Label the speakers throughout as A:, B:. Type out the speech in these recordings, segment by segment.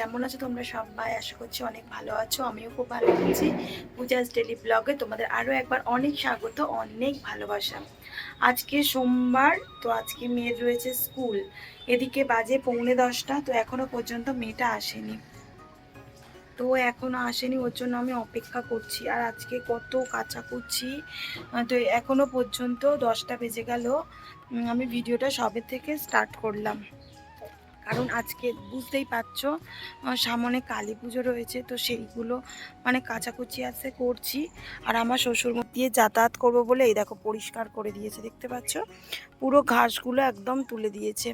A: কেমন আছো তোমরা সবাই? আশা করছি অনেক ভালো আছো। আমিও খুব ভালো আছি। পূজাস ডেলি ব্লগে তোমাদের আরও একবার অনেক স্বাগত, অনেক ভালোবাসা। আজকে সোমবার, তো আজকে মেয়ের রয়েছে স্কুল। এদিকে বাজে 9:45, তো এখনো পর্যন্ত মেয়েটা আসেনি। তো এখনো আসেনি, ওর জন্য আমি অপেক্ষা করছি। আর আজকে কত কাচাকুচি, তো এখনো পর্যন্ত 10টা বেজে গেল। আমি ভিডিওটা সবে থেকে স্টার্ট করলাম, কারণ আজকে বুঝতেই পারছো সামনে কালী পুজো রয়েছে, তো সেইগুলো মানে কাচাকুচি আছে করছি। আর আমার শ্বশুর দিয়ে যাতায়াত করবো বলে এই দেখো পরিষ্কার করে দিয়েছে, দেখতে পাচ্ছ পুরো ঘাসগুলো একদম তুলে দিয়েছে।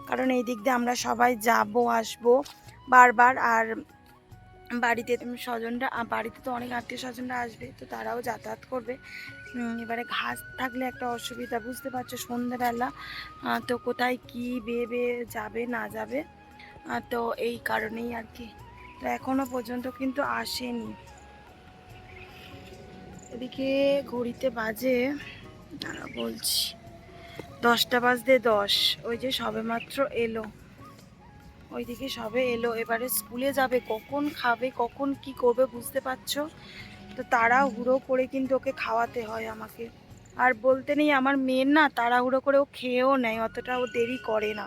A: কারণ এই দিক দিয়ে আমরা সবাই যাবো আসবো বারবার। আর বাড়িতে স্বজনরা, বাড়িতে তো অনেক আত্মীয় স্বজনরা আসবে, তো তারাও যাতায়াত করবে। এবারে ঘাস থাকলে একটা অসুবিধা, বুঝতে পারছো সন্ধ্যেবেলা তো কোথায় কি বেয়ে যাবে না যাবে, তো এই কারণেই আর কি। তো এখনো পর্যন্ত কিন্তু আসেনি। এদিকে ঘড়িতে বাজে, বলছি 10টা বাজতে 10। ওই যে সবেমাত্র এলো, ওইদিকে সবে এলো। এবারে স্কুলে যাবে, কখন খাবে কখন কি করবে বুঝতে পারছো। তো তাড়াহুড়ো করে কিন্তু ওকে খাওয়াতে হয় আমাকে। আর বলতে নেই, আমার মেয়ের না তাড়াহুড়ো করে ও খেয়েও নেয়, অতটা ও দেরি করে না।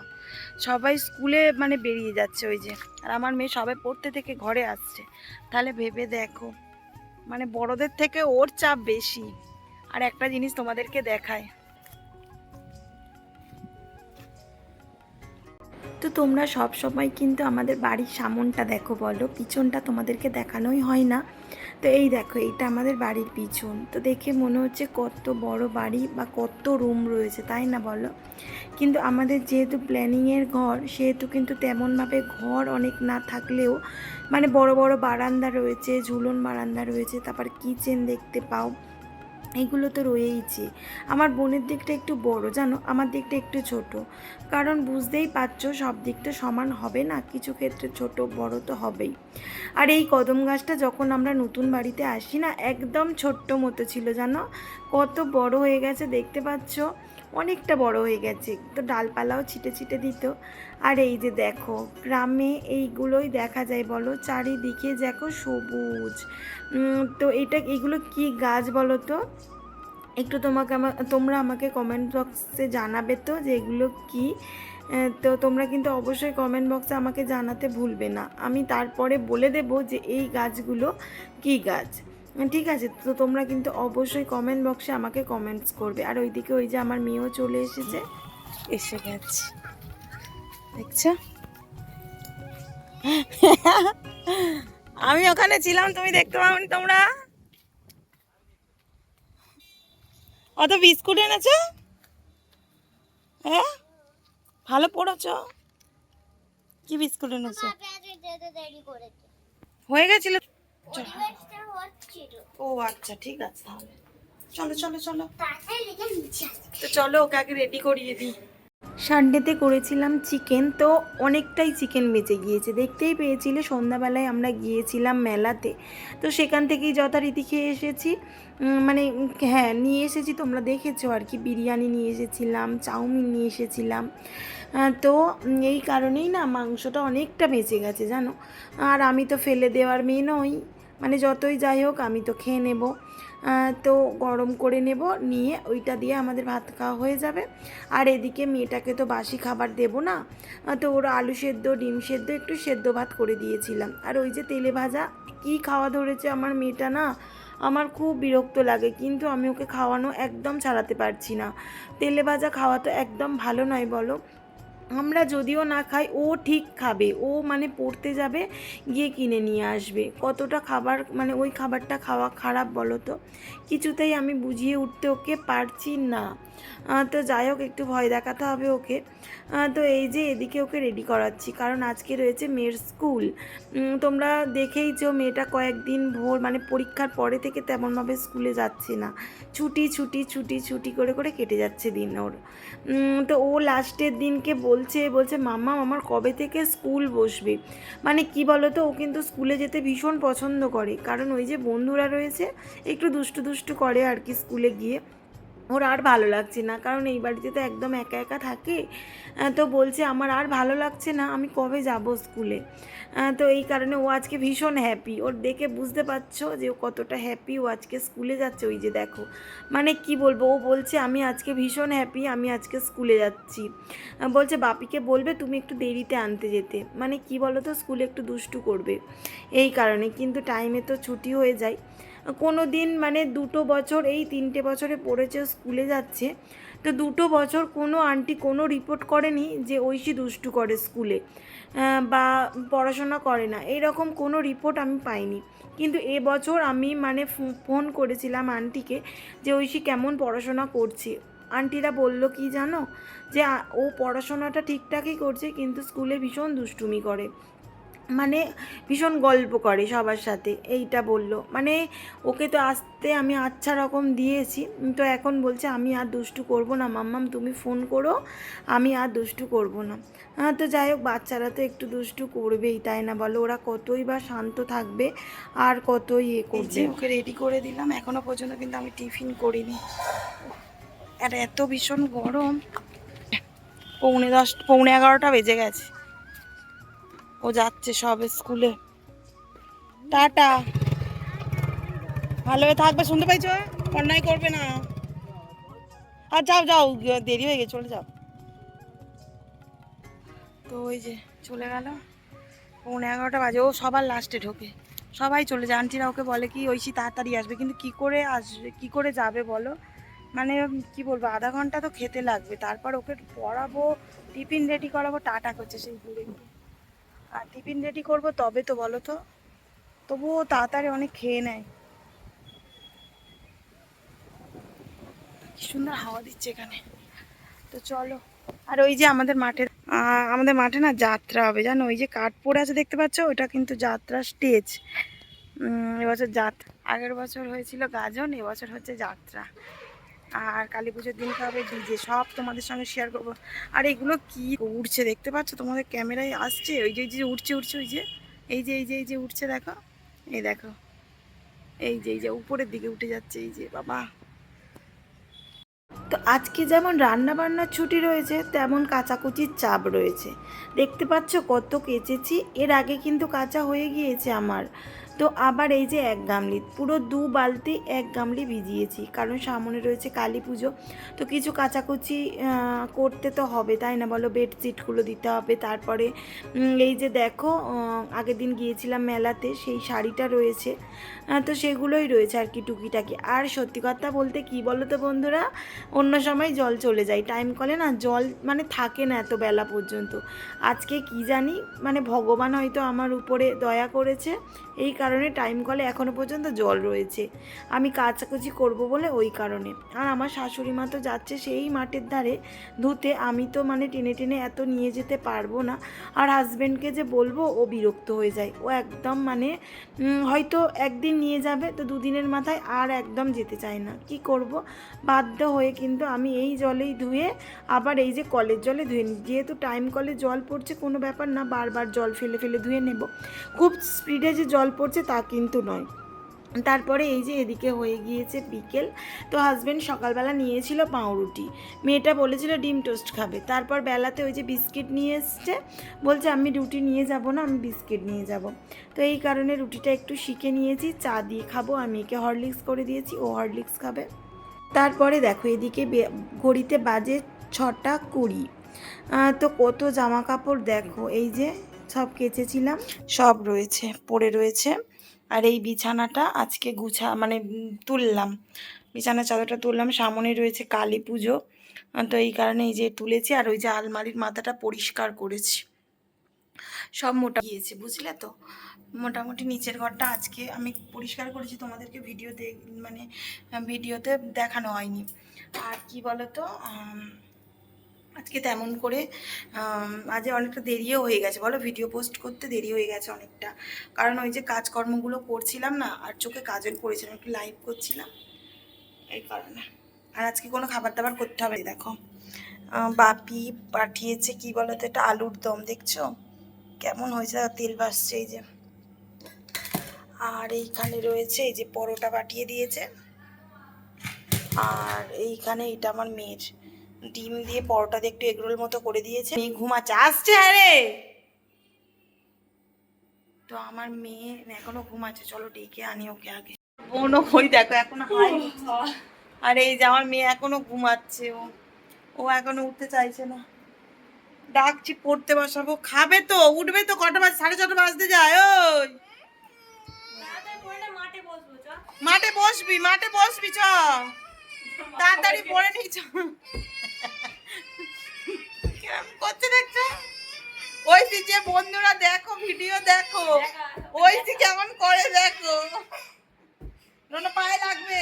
A: সবাই স্কুলে মানে বেরিয়ে যাচ্ছে ওই যে, আর আমার মেয়ে সবাই পড়তে থেকে ঘরে আসছে। তাহলে ভেবে দেখো, মানে বড়দের থেকে ওর চাপ বেশি। আর একটা জিনিস তোমাদেরকে দেখায়, তো তোমরা সব সময় কিন্তু আমাদের বাড়ির সামনটা দেখো, বলো পিছনটা তোমাদেরকে দেখানোই হয় না। তো এই দেখো, এইটা আমাদের বাড়ির পিছন। তো দেখে মনে হচ্ছে কত বড় বাড়ি বা কত রুম রয়েছে, তাই না বলো? কিন্তু আমাদের যেহেতু প্ল্যানিংয়ের ঘর, সেহেতু কিন্তু তেমনভাবে ঘর অনেক না থাকলেও মানে বড় বড় বারান্দা রয়েছে, ঝুলন বারান্দা রয়েছে, তারপর কিচেন দেখতে পাও, এগুলো তো রয়েইছে। আমার বোনের দিকটা একটু বড় জানো, আমার দিকটা একটু ছোট। কারণ বুঝতেই পারছো সব দিকটা সমান হবে না, কিছু ক্ষেত্রে ছোট বড় তো হবেই। আর এই কদম গাছটা যখন আমরা নতুন বাড়িতে আসি না, একদম ছোট্ট মতো ছিল জানো, কত বড় হয়ে গেছে দেখতে পাচ্ছ, অনেকটা বড় হয়ে গেছে। তো ডালপালাও ছিটে ছিটে দিত। আর এই যে দেখো, গ্রামে এইগুলোই দেখা যায় বলো, চারিদিকে দেখো সবুজ। তো এগুলো কি গাছ বলো তো? একটু তোমরা আমাকে কমেন্ট বক্সে জানাবে তো যে এগুলো কী। তো তোমরা কিন্তু অবশ্যই কমেন্ট বক্সে আমাকে জানাতে ভুলবে না, আমি তারপরে বলে দেব যে এই গাছগুলো কী গাছ। ঠিক আছে, তো তোমরা কিন্তু অবশ্যই কমেন্ট বক্সে আমাকে কমেন্টস করবে। আর ওইদিকে ওই যে আমার মেয়েও চলে এসেছে, এসে গেছে দেখছো। আমি ওখানে ছিলাম, তুমি দেখতে পাওনি তোমরা? অত বিস্কুট এনেছো? হ্যাঁ, ভালো পড়েছ? কি বিস্কুট এনেছো? হয়ে গেছিল? ও আচ্ছা, ঠিক আছে তাহলে চলো চলো চলো, তো চলো ওকে আগে রেডি করিয়ে দিই। সানডেতে করেছিলাম চিকেন, তো অনেকটাই চিকেন বেঁচে গিয়েছে। দেখতেই পেয়েছিলে সন্ধ্যাবেলায় আমরা গিয়েছিলাম মেলাতে, তো সেখান থেকেই যথারীতি খেয়ে এসেছি। মানে হ্যাঁ, নিয়ে এসেছি, তোমরা দেখেছো আর কি, বিরিয়ানি নিয়ে এসেছিলাম, চাউমিন নিয়ে এসেছিলাম। তো এই কারণেই না মাংসটা অনেকটা বেঁচে গেছে জানো। আর আমি তো ফেলে দেওয়ার মেয়ে নই, মানে যতই যাই হোক আমি তো খেয়ে নেব। তো গরম করে নেব, নিয়ে ওইটা দিয়ে আমাদের ভাত খাওয়া হয়ে যাবে। আর এদিকে মেয়েটাকে তো বাসি খাবার দেবো না, তো ওর আলু সেদ্ধ, ডিম সেদ্ধ, একটু সেদ্ধ ভাত করে দিয়েছিলাম। আর ওই যে তেলে ভাজা কী খাওয়া ধরেছে আমার মেয়েটা না, আমার খুব বিরক্ত লাগে, কিন্তু আমি ওকে খাওয়ানো একদম ছাড়াতে পারছি না। তেলে ভাজা খাওয়া তো একদম ভালো নয় বলো। আমরা যদিও না খাই, ও ঠিক খাবে, ও মানে পড়তে যাবে, গিয়ে কিনে নিয়ে আসবে। কতটা খাবার মানে ওই খাবারটা খাওয়া খারাপ বলো তো? কিছুতেই আমি বুঝিয়ে উঠতে ওকে পারছি না। তো যাই হোক, একটু ভয় দেখাতে হবে ওকে। তো এই যে এদিকে ওকে রেডি করাচ্ছি, কারণ আজকে রয়েছে মেয়ের স্কুল। তোমরা দেখেইছো মেয়েটা কয়েকদিন ভোর মানে পরীক্ষার পরে থেকে তেমনভাবে স্কুলে যাচ্ছে না, ছুটি ছুটি ছুটি ছুটি করে করে কেটে যাচ্ছে দিন ওর। তো ও লাস্টের দিনকে বলছে মাম্মা আমার কবে থেকে স্কুল বসবে। মানে কি বলো তো, ও কিন্তু স্কুলে যেতে ভীষণ পছন্দ করে, কারণ ওই যে বন্ধুরা রয়েছে, একটু দুষ্টু দুষ্টু করে আর কি স্কুলে গিয়ে। ওর আর ভালো লাগছে না, কারণ এই বাড়িতে তো একদম একা একা থাকে। তো বলছে আমার আর ভালো লাগছে না, আমি কবে যাব স্কুলে। তো এই কারণে ও আজকে ভীষণ হ্যাপি। ওর দেখে বুঝতে পারছো যে ও কতটা হ্যাপি। ও আজকে স্কুলে যাচ্ছে, ওই যে দেখো, মানে কি বলবো, ও বলছে আমি আজকে ভীষণ হ্যাপি, আমি আজকে স্কুলে যাচ্ছি। বলছে বাপিকে বলবে তুমি একটু দেরিতে আনতে যেতে, মানে কি বলো তো, স্কুলে একটু দুষ্টু করবে এই কারণে। কিন্তু টাইমে তো ছুটি হয়ে যায়। কোনো দিন মানে 2 বছর, এই 3টে বছরে পড়েছে স্কুলে যাচ্ছে, তো 2 বছর কোনো আন্টি কোনো রিপোর্ট করেনি যে ঐশী দুষ্টু করে স্কুলে বা পড়াশোনা করে না, এইরকম কোনো রিপোর্ট আমি পাইনি। কিন্তু এবছর আমি মানে ফোন করেছিলাম আন্টিকে যে ঐশী কেমন পড়াশোনা করছে। আন্টিরা বলল কি জানো, যে ও পড়াশোনাটা ঠিকঠাকই করছে কিন্তু স্কুলে ভীষণ দুষ্টুমি করে, মানে ভীষণ গল্প করে সবার সাথে, এইটা বললো। মানে ওকে তো আসতে আমি আচ্ছা রকম দিয়েছি, তো এখন বলছে আমি আর দুষ্টু করব না মাম্মাম, তুমি ফোন করো, আমি আর দুষ্টু করব না। তো যাই হোক, বাচ্চারা তো একটু দুষ্টু করবেই, তাই না বলো? ওরা কতই বা শান্ত থাকবে আর কতই করবে। ওকে রেডি করে দিলাম, এখনও পর্যন্ত কিন্তু আমি টিফিন করিনি, আর এত ভীষণ গরম। 10:45 বেজে গেছে, ও যাচ্ছে সব স্কুলে। টাটা, ভালোভাবে থাকবে, শুনতে পাইছো? অন্যায় করবে না। আর যাও যাও, দেরি হয়ে গেছে, চলে যাও। তো ওই যে চলে গেল, 11:45 বাজে, ও সবার লাস্টে ঢোকে, সবাই চলে যায়। আন্টিরা ওকে বলে কি ঐশী তাড়াতাড়ি আসবে, কিন্তু কি করে আসবে, কি করে যাবে বলো? মানে কি বলবো, আধা ঘন্টা তো খেতে লাগবে, তারপর ওকে পড়াবো, টিফিন রেডি করাবো, টাটা করছে সেই দূরে, আর টিফিন রেডি করবো তবে তো বলো তো, তবুও তাড়াতাড়ি অনেক খেয়ে নেয়। কি সুন্দর হাওয়া দিচ্ছে এখানে। তো চলো, আর ওই যে আমাদের মাঠে না যাত্রা হবে জানো, ওই যে কাঠ পড়ে আছে দেখতে পাচ্ছ, ওটা কিন্তু যাত্রা স্টেজ। এবছর যাত্রা, আগের বছর হয়েছিল গাজন, এবছর হচ্ছে যাত্রা। আর কালী পুজোর দিনকে হবে ডিজে, সব তোমাদের সঙ্গে শেয়ার করবো। আর এগুলো কি উঠছে দেখতে পাচ্ছ, তোমাদের ক্যামেরায় আসছে, ওই যে উঠছে উঠছে, ওই যে এই যে উঠছে, দেখো, এই দেখো, এই যে উপরের দিকে উঠে যাচ্ছে, এই যে বাবা। তো আজকে যেমন রান্না বান্নার ছুটি রয়েছে, তেমন কাচাকুচির চাপ রয়েছে। দেখতে পাচ্ছ কত কেচেছি, এর আগে কিন্তু কাঁচা হয়ে গিয়েছে আমার। তো আবার এই যে 1 গামলি, পুরো 2 বালতি 1 গামলি ভিজিয়েছি, কারণ সামনে রয়েছে কালী পুজো। তো কিছু কাচাকুচি করতে তো হবে, তাই না বলো? বেডশিটগুলো দিতে হবে, তারপরে এই যে দেখো, আগের দিন গিয়েছিলাম মেলাতে, সেই শাড়িটা রয়েছে, তো সেগুলোই রয়েছে আর কি টুকিটাকি। আর সত্যি কথা বলতে কি বলো তো বন্ধুরা, অন্য সময় জল চলে যায়, টাইম কলে না জল মানে থাকে না এত বেলা পর্যন্ত। আজকে কি জানি, মানে ভগবান হয়তো আমার উপরে দয়া করেছে, এই কারণে টাইম কলে এখনও পর্যন্ত জল রয়েছে, আমি কাচাকুচি করব বলে ওই কারণে। আর আমার শাশুড়ি মা তো যাচ্ছে সেই মাঠের ধারে ধুতে, আমি তো মানে টেনে টেনে এত নিয়ে যেতে পারবো না। আর হাজব্যান্ডকে যে বলবো, ও বিরক্ত হয়ে যায়, ও একদম মানে হয়তো একদিন নিয়ে যাবে, তো 2 দিনের মাথায় আর একদম যেতে চায় না। কি করব, বাধ্য হয়ে কিন্তু আমি এই জলেই ধুয়ে আবার এই যে কলের জলে ধুয়ে নিই, যেহেতু টাইম কলে জল পড়ছে কোনো ব্যাপার না, বারবার জল ফেলে ফেলে ধুয়ে নেব, খুব স্পিডে যে জল পড়ছে তা কিন্তু নয়। তারপরে এই যে এদিকে হয়ে গিয়েছে বিকেল, তো হাজব্যান্ড সকালবেলা নিয়েছিল পাউরুটি, মেয়েটা বলেছিল ডিম টোস্ট খাবে, তারপর বেলাতে ওই যে বিস্কিট নিয়ে এসছে, বলছে আমি রুটি নিয়ে যাব না, আমি বিস্কিট নিয়ে যাব। তো এই কারণে রুটিটা একটু শিখে নিয়েছি, চা দিয়ে খাবো, আমি একে হরলিক্স করে দিয়েছি, ও হরলিক্স খাবে। তারপরে দেখো এদিকে ঘড়িতে বাজে 6:20। তো কত জামা কাপড় দেখো, এই যে সব কেচেছিলাম, সব রয়েছে, পড়ে রয়েছে। আর এই বিছানাটা আজকে মানে তুললাম, বিছানার চাদরটা তুললাম, সামনে রয়েছে কালী পুজো, তো এই কারণে এই যে তুলেছি। আর ওই যে আলমারির মাথাটা পরিষ্কার করেছি, সব মোটা গিয়েছে বুঝলে তো। মোটামুটি নিচের ঘরটা আজকে আমি পরিষ্কার করেছি, তোমাদেরকে মানে ভিডিওতে দেখানো হয়নি। আর কি বলো তো, আজকে তেমন করে আজ অনেকটা দেরিও হয়ে গেছে বলো, ভিডিও পোস্ট করতে দেরি হয়ে গেছে অনেকটা, কারণ ওই যে কাজকর্মগুলো করছিলাম না, আর চোখে কাজল করেছিলাম, একটু লাইভ করছিলাম, এই কারণে। আর আজকে কোনো খাবার দাবার করতে হবে। দেখো বাপি পাঠিয়েছে কি বলো তো, এটা আলুর দম, দেখছো কেমন হয়েছে, তেল ভাসছে এই যে। আর এইখানে রয়েছে এই যে পরোটা পাঠিয়ে দিয়েছে, আর এইখানে এটা আমার মেয়ের ডিম দিয়ে পরোটা দিয়ে একটু এগরোল মতো করে দিয়েছে। মেয়ে ঘুমাচ্ছে, আসছে আরে। তো আমার মেয়ে এখনো ঘুমাচ্ছে, চলো ডেকে আনি ওকে আগে। বোনও কই দেখো এখনো হাই। আর এই যে আমার মেয়ে এখনো ঘুমাচ্ছে, ও এখনো উঠতে চাইছে না। ডাকছি পড়তে বসাবো, খাবে তো, উঠবে তো, কটা বাজে? 6:30 বাজতে যায়। ওই মাঠে বসবি, মাঠে বসবি, চ তাড়াতাড়ি পড়ে নি, চ। কেমন করছে দেখছো? ওই যে বন্ধুরা দেখো, ভিডিও দেখো, ওই যে কেমন করে দেখো। রোনা পায়ে লাগবে।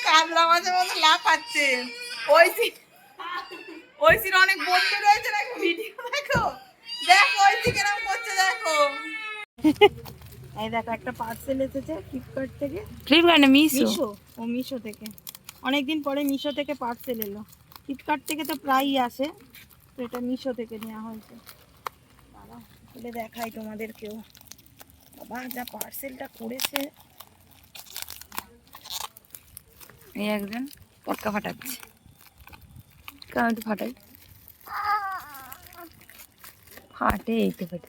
A: কাতলা মাছের মতো লাফাচ্ছে। ঐশীর অনেক বন্ধু রয়েছে, নাকি ভিডিও দেখো, দেখো ঐশী কেরম করছে দেখো। এই দেখো একটা পার্সেল এসেছে ফ্লিপকার্ট থেকে।
B: ফ্লিপকার্ট না মিশো?
A: মিশো থেকে। অনেকদিন পরে মিশো থেকে পার্সেল এলো। ফ্লিপকার্ট থেকে তো প্রায়ই আসে, তো এটা মিশো থেকে নেওয়া হয়েছে। বাবা খুলে দেখাই তোমাদেরকেও, বাবা যা পার্সেলটা করেছে।
B: এই একজন পটকা ফাটাচ্ছে, কেন তো ফাটাই, ফাটে এই তো ফাটে।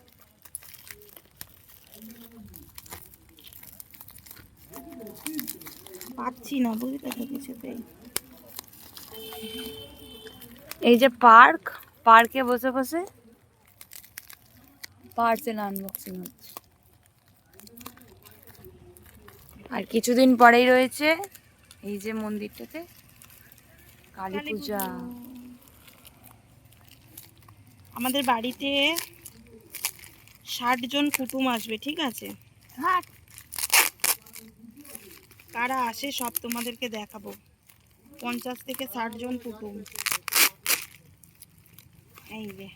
A: পাচ্ছি না বুঝতে তো কিছুতেই।
B: এই যে পার্কে বসে বসে পার্সেল আনবক্সিং হচ্ছে। আর কিছুদিন পরেই রয়েছে এই যে মন্দিরটাতে কালী পূজা।
A: আমাদের বাড়িতে 60 জন কুটুম আসবে, ঠিক আছে? কারা আসে সব তোমাদেরকে দেখাবো। 50 থেকে 60 জন কুটুম। এই যে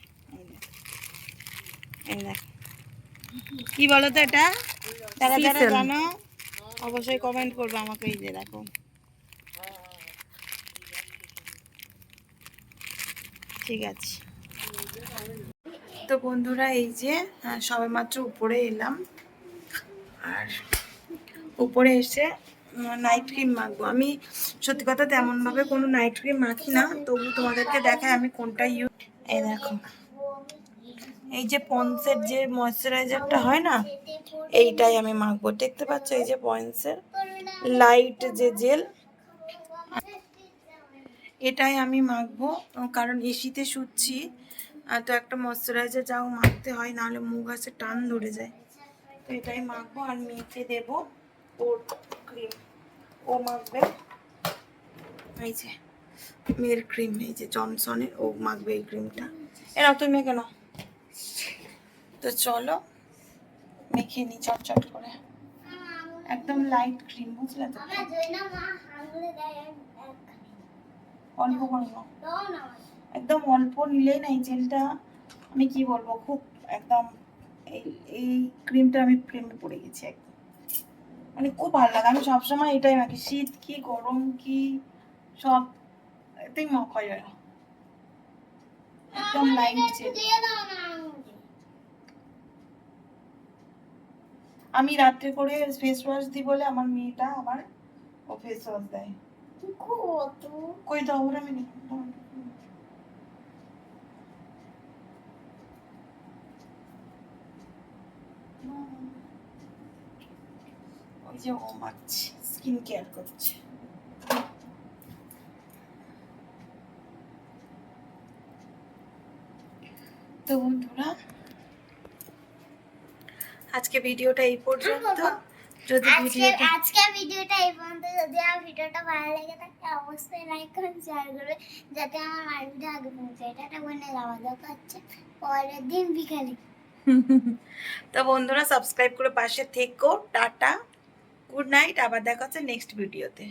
A: এই দেখ, কি বলো তো এটা? যারা যারা জানো অবশ্যই কমেন্ট করবে আমাকে। এই যে দেখো, ঠিক আছে। তো বন্ধুরা এই যে সবেমাত্র উপরে এলাম, আর উপরে এসে নাইট ক্রিম মাখবো। আমি সত্যি কথা তেমনভাবে কোনো নাইট ক্রিম মাখি না, তবু তোমাদেরকে দেখায় আমি কোনটা ইউজ। এই দেখো, এই যে পন্সের যে ময়শ্চারাইজারটা হয় না, এইটাই আমি মাখবো। দেখতে পাচ্ছ এই যে পন্সের লাইট যে জেল, এটাই আমি মাখবো। কারণ এসিতে শুচ্ছি, তো একটা ময়শ্চারাইজার যাও মাখতে হয়, নাহলে মুখ আছে টান ধরে যায়। তো এটাই মাখবো। আর মেখে দেবো ওর ক্রিম, ও মাখবে। এই যে মেয়ের ক্রিম, এই যে জনসনের, ও মাখবে এই ক্রিমটা। এরাও তুমি মেখে নাও। তো চলো মেখে নি চটচট করে, একদম লাইট ক্রিম, বুঝলে তো? অল্প করে নাও, একদম অল্প নিলেই না এই জেলটা, আমি কি বলবো, খুব একদম এই ক্রিমটা আমি প্রেমে পড়ে গেছি একদম, মানে খুব ভালো লাগে। আমি সবসময় এটাই মাখি, শীত কি গরম কি সব এতেই মাখা যায়, একদম লাইট জেল। আমি রাত্রে করে ফেস ওয়াশ দিই বলে আমার মেয়েটা আবার ও ফেস ওয়াশ দেয়। কই দাও ওরা, আমি ওই যে ও মাখছে, স্কিন কেয়ার করছে। তো বন্ধুরা আজকে ভিডিওটা এই পর্যন্ত। যদি আজকে ভিডিওটা এই পর্যন্ত, যদি আমার ভিডিওটা ভালো লেগে থাকে অবশ্যই লাইক করুন, শেয়ার করুন, যাতে আমার মার ভিডিও আগে পৌঁছায়। এটা বলে যাওয়া দেখা হচ্ছে পরের দিন বিকালে। তো বন্ধুরা সাবস্ক্রাইব করে পাশে থেকো। টাটা, গুড নাইট, আবার দেখা হচ্ছে নেক্সট ভিডিওতে।